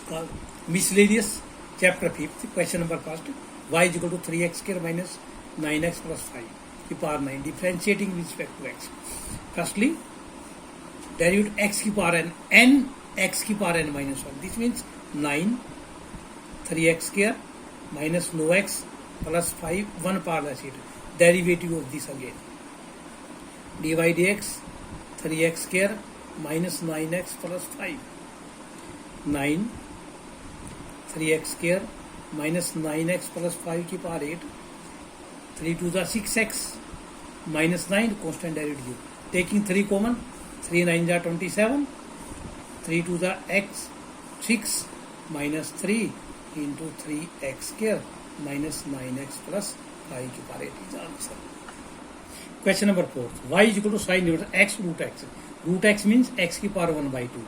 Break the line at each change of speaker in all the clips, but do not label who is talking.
called miscellaneous chapter 5th, question number first. Y is equal to 3x square minus 9x plus 5 की power 9, differentiating with respect to x. Firstly, derivate x की power n x की power n minus 1. This means 9 3x square minus no x plus 5 1 power less it. Derivative of this again. dy dx 3x square minus 9x plus 5. 9 3x square minus 9x plus 5 की power 8. 3 to the 6x minus 9 constant derivative. Taking 3 common, 3 9 the 27. 3 to the x 6 minus 3 into 3x square minus 9x plus 5 की power 8 is the answer. Question number 4. Y is equal to sin inverse x root x. Root x means x की power 1 by 2.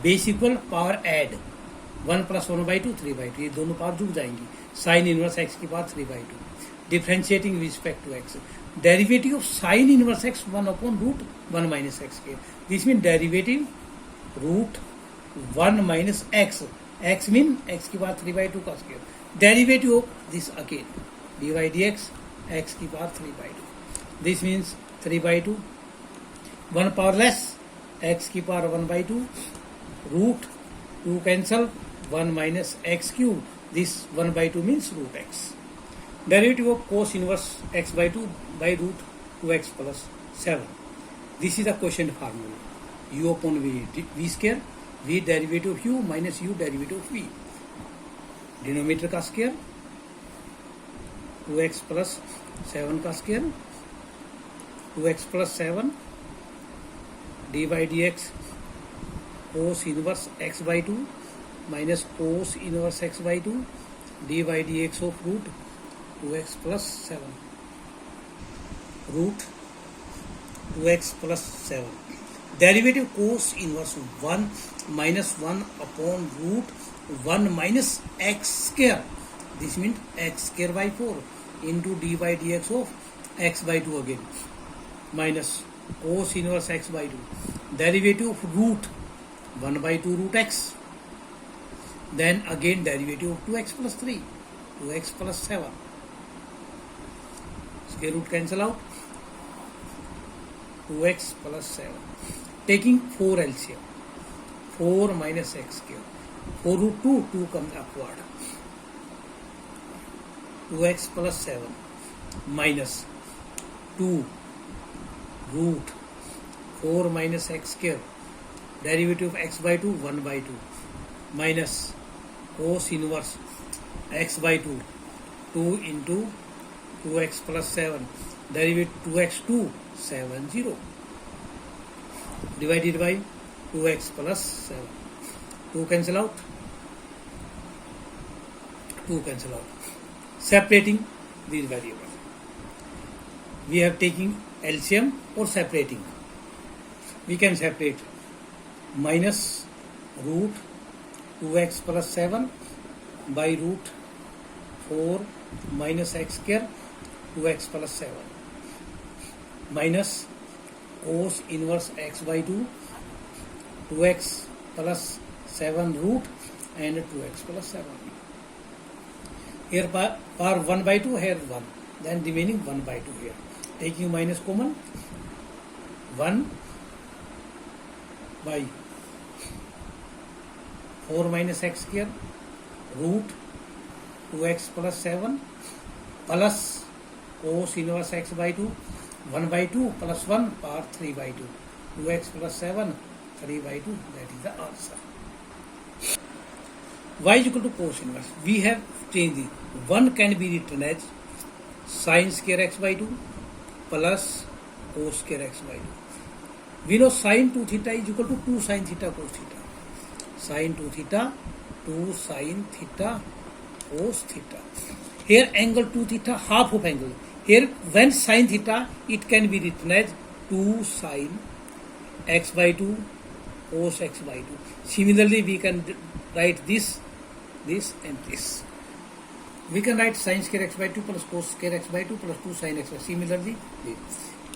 Base equal power add 1 plus 1 by 2 3 by 2. ये दोनों power जुड़ जाएंगी. Sin inverse x की power 3 by 2. Differentiating with respect to x. Derivative of sin inverse x 1 upon root 1 minus x square. This means derivative root 1 minus x. X mean x की power 3 by 2 का square. Derivative of this again. dy dx x की power 3 by 2. This means 3 by 2. 1 power less. X की power 1 by 2. Root 2 cancel. 1 minus x cube. This 1 by 2 means root x. Derivative of cos inverse x by 2 by root 2x plus 7. This is the quotient formula. U upon v square. V derivative of u minus u derivative of v. Denominator का square. 2x plus 7 का square. 2x plus 7 dy dx cos inverse x by 2 minus cos inverse x by 2 dy dx of root 2x plus 7 root 2x plus 7. Derivative cos inverse 1 minus 1 upon root 1 minus x square. This means x square by 4 into dy dx of x by 2 again. Minus cos inverse x by 2. Derivative of root 1 by 2 root x. Then again derivative of 2x plus 3. 2x plus 7. Square root cancel out. 2x plus 7. Taking 4 LCM. 4 minus x square. 4 root 2. 2 comes upward. 2x plus 7. Minus 2. Root 4 minus x square. Derivative of x by 2 1 by 2 minus cos inverse x by 2 2 into 2x plus 7 derivative 2x 2 7 0 divided by 2x plus 7. 2 cancel out. 2 cancel out. Separating these variables. We have taking LCM or separating. We can separate minus root 2x plus 7 by root 4 minus x square 2x plus 7 minus cos inverse x by 2 2x plus 7 root and 2x plus 7. Here power 1 by 2, here 1. Then remaining 1 by 2 here. Taking minus common 1 by 4 minus x square root 2x plus 7 plus cos inverse x by 2 1 by 2 plus 1 power 3 by 2 2x plus 7 3 by 2. That is the answer. Y is equal to cos inverse. We have changed it. 1 can be written as sin square x by 2 plus cos square x by 2. We know sin 2 theta is equal to 2 sin theta cos theta. Sin 2 theta 2 sin theta cos theta. Here angle 2 theta half of angle. Here when sin theta it can be written as 2 sin x by 2 cos x by 2. Similarly we can write this and this. We can write sin square x by 2 plus cos square x by 2 plus 2 sin x by. Similarly,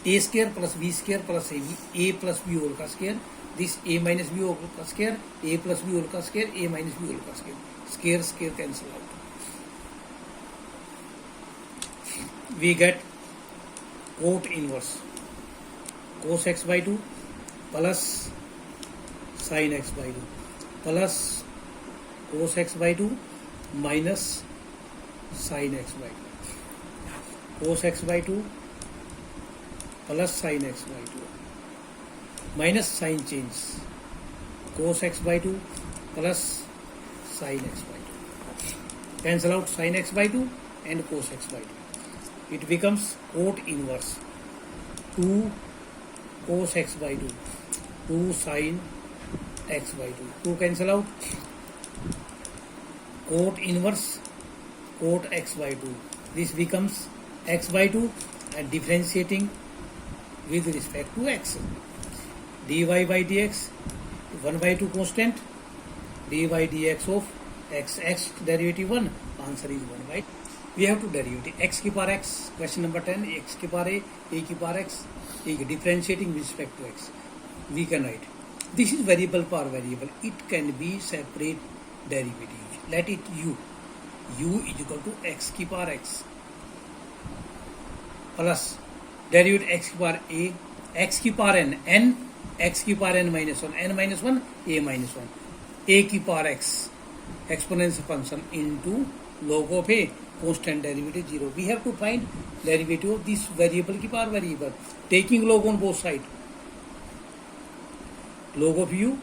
a square plus b square plus a plus b whole का square this a minus b whole का square, a plus b whole का square, a minus b whole का square. Square square cancel out. We get cot inverse cos x by 2 plus sin x by 2 plus cos x by 2 minus sin x by 2. Cos x by 2 plus sin x by 2 minus sign change. Cos x by 2 plus sin x by 2. Cancel out sin x by 2 and cos x by 2. It becomes cot inverse 2 cos x by 2, 2 sin x by 2. 2 cancel out. Cot inverse cot x by 2. This becomes x by 2 and differentiating with respect to x. dy by dx 1 by 2 constant, dy dx of x derivative 1. Answer is 1 by. We have to derivative x की power x. Question number 10, x की power a की power x. Differentiating with respect to x. We can write. This is variable power variable. It can be separate derivatives. Let it u. U is equal to x की power x plus derivative x की power a, x की power n, x की power n minus 1, n minus 1, a minus 1, a की power x, exponential function into log of a, constant derivative 0. We have to find derivative of this variable की power variable, taking log on both sides. Log of u,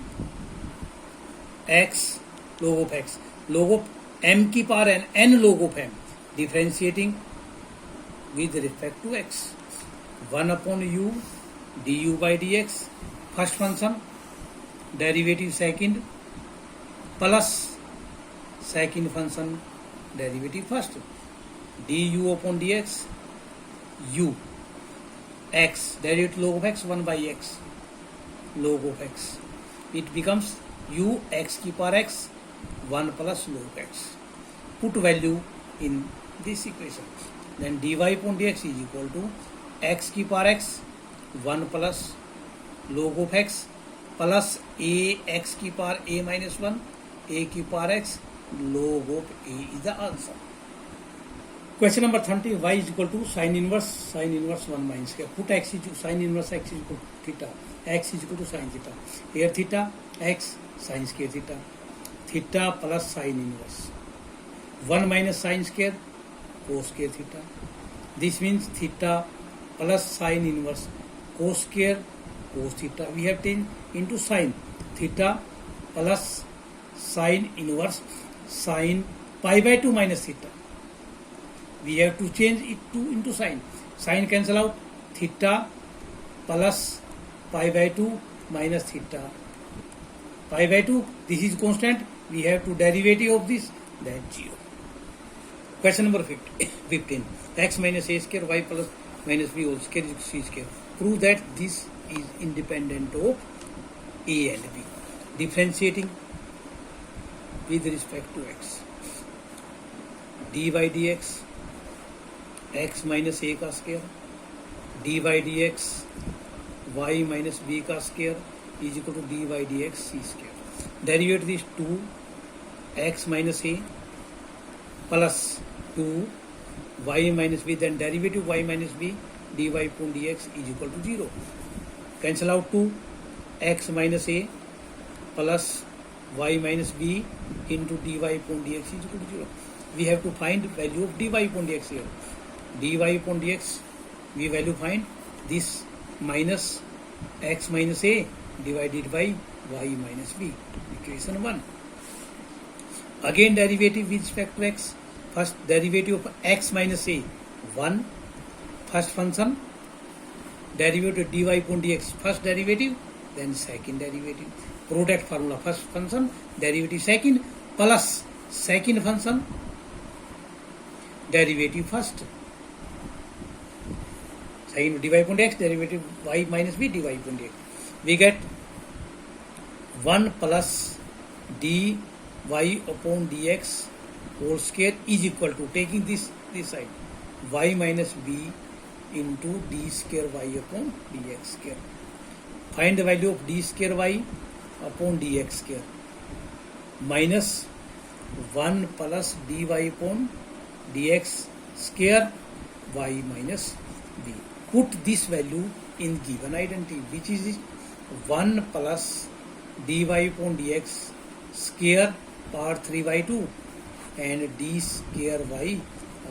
x, log of x, log of m की power n, n log of m, differentiating with respect to x. 1 upon u du by dx, first function, derivative second, plus second function, derivative first. Du upon dx, u, x, derivative log of x, 1 by x, log of x. It becomes u x की power x, 1 plus log x. Put value in this equation. Then dy upon dx is equal to x की power x, 1 plus log of x plus a x की power a minus 1, a की power x, log of a is the answer. Question number 30, y is equal to sin inverse 1 minus square. Put x is sin inverse x is equal to theta, x is equal to sin theta. Here theta, x, sin square theta, theta plus sin inverse 1 minus sin square cos square theta. This means theta plus sin inverse cos square cos theta. We have taken into sin, theta plus sin inverse sin pi by 2 minus theta. We have to change it into sin. Sin cancel out, theta plus pi by 2 minus theta. Pi by 2, this is constant. We have to derivative of this, that 0. Question number 15. X minus a square, y plus minus b whole square is c square. Prove that this is independent of a and b. Differentiating with respect to x. dy dx x minus a का square, dy dx y minus b का square is equal to dy dx c square. Derivative this 2 x minus a plus 2 y minus b, then derivative y minus b dy upon dx is equal to 0. Cancel out 2 x minus a plus y minus b into dy upon dx is equal to 0. We have to find value of dy upon dx here. dy upon dx, we value find this minus x minus a divided by y minus b. Equation 1. Again derivative with respect to x. First derivative of x minus a 1, first function, derivative dy upon dx, first derivative, then second derivative. Product formula, first function, derivative second, plus second function, derivative first. Second dy upon dx, derivative y minus b dy upon dx. We get 1 plus dy upon dx whole square is equal to, taking this side, y minus b into d square y upon dx square. Find the value of d square y upon dx square minus 1 plus dy upon dx square y minus b. Put this value in given identity, which is 1 plus dy upon dx square power 3 by 2 and d square y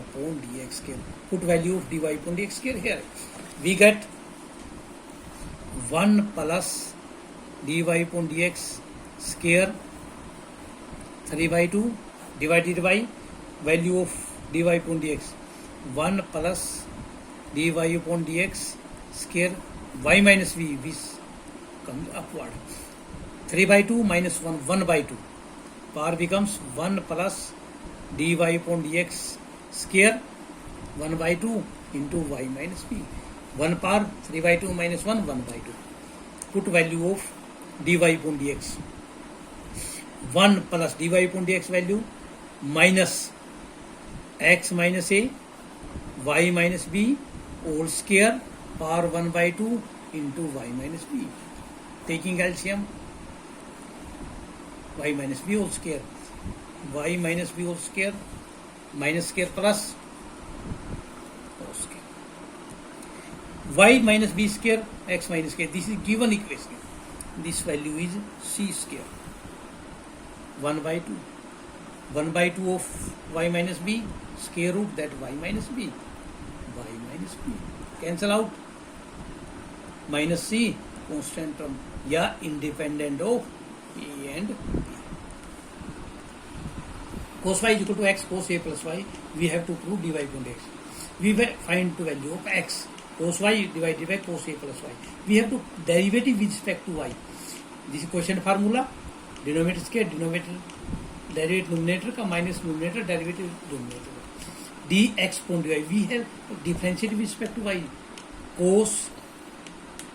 upon dx square. Put value of dy upon dx square here. We get 1 plus dy upon dx square 3 by 2 divided by value of dy upon dx 1 plus dy upon dx square y minus v, which comes upward. 3 by 2 minus 1, 1 by 2. Power becomes 1 plus dy upon dx square 1 by 2 into y minus v. 1 power 3 by 2 minus 1, 1 by 2. Put value of dy upon dx. 1 plus dy upon dx value minus x minus a y minus b whole square power 1 by 2 into y minus b. Taking LCM, y minus b whole square, y minus b whole square minus square plus whole square, y minus b square x minus square. This is given equation. This value is c square 1 by 2. 1 by 2 of y minus b, square root that y minus b, y minus b. Cancel out. Minus c, constant term, या independent of a and b. Cos y is equal to x cos a plus y. We have to prove dy upon dx. We will find the value of x cos y divided by cos a plus y. We have to derivative with respect to y. This is quotient formula. Denominator square, denominator derivative numerator का minus numerator derivative denominator d x upon d y. We have differentiate with respect to y cos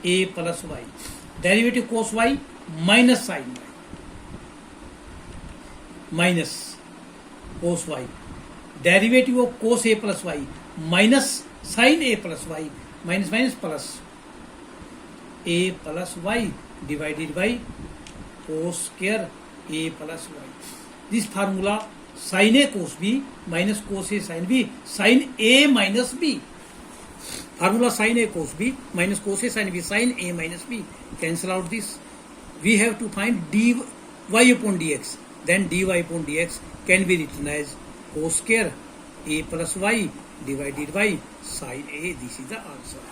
a plus y derivative cos y minus sine y minus cos y derivative of cos a plus y minus sine a plus y minus minus plus a plus y divided by cos square a plus y. This formula sin A cos B minus cos A sin B sin A minus B. Formula sin A cos B minus cos A sin B sin A minus B. Cancel out this. We have to find dy upon dx. Then dy upon dx can be written as cos square A plus y divided by sin A. This is the answer.